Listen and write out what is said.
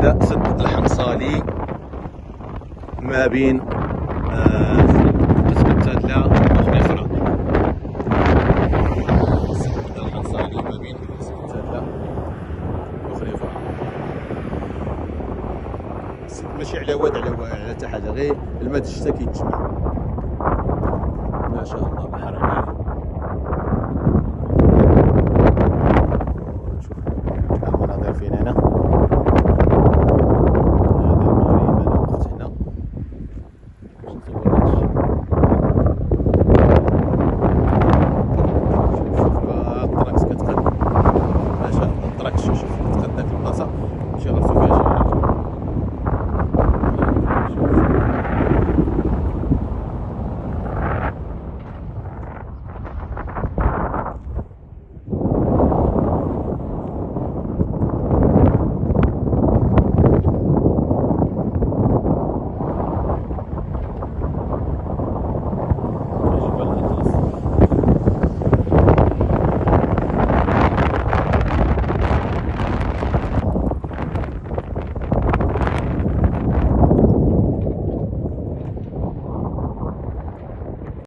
هذا سد الحنصالي ما بين قسم التادلة وخنيفرة. سد الحنصالي ما بين قسم التادلة وخنيفرة. السد ماشي على واد على حتى حاجة، غير الماء د الشتا كيتجمع. ما شاء الله بحر هنايا. شوف المناظر فين هنا. شوف الطراكس كتقد، ما شاء الله الطراكس شوف كتقد في البلاصه، شي غرفه فيها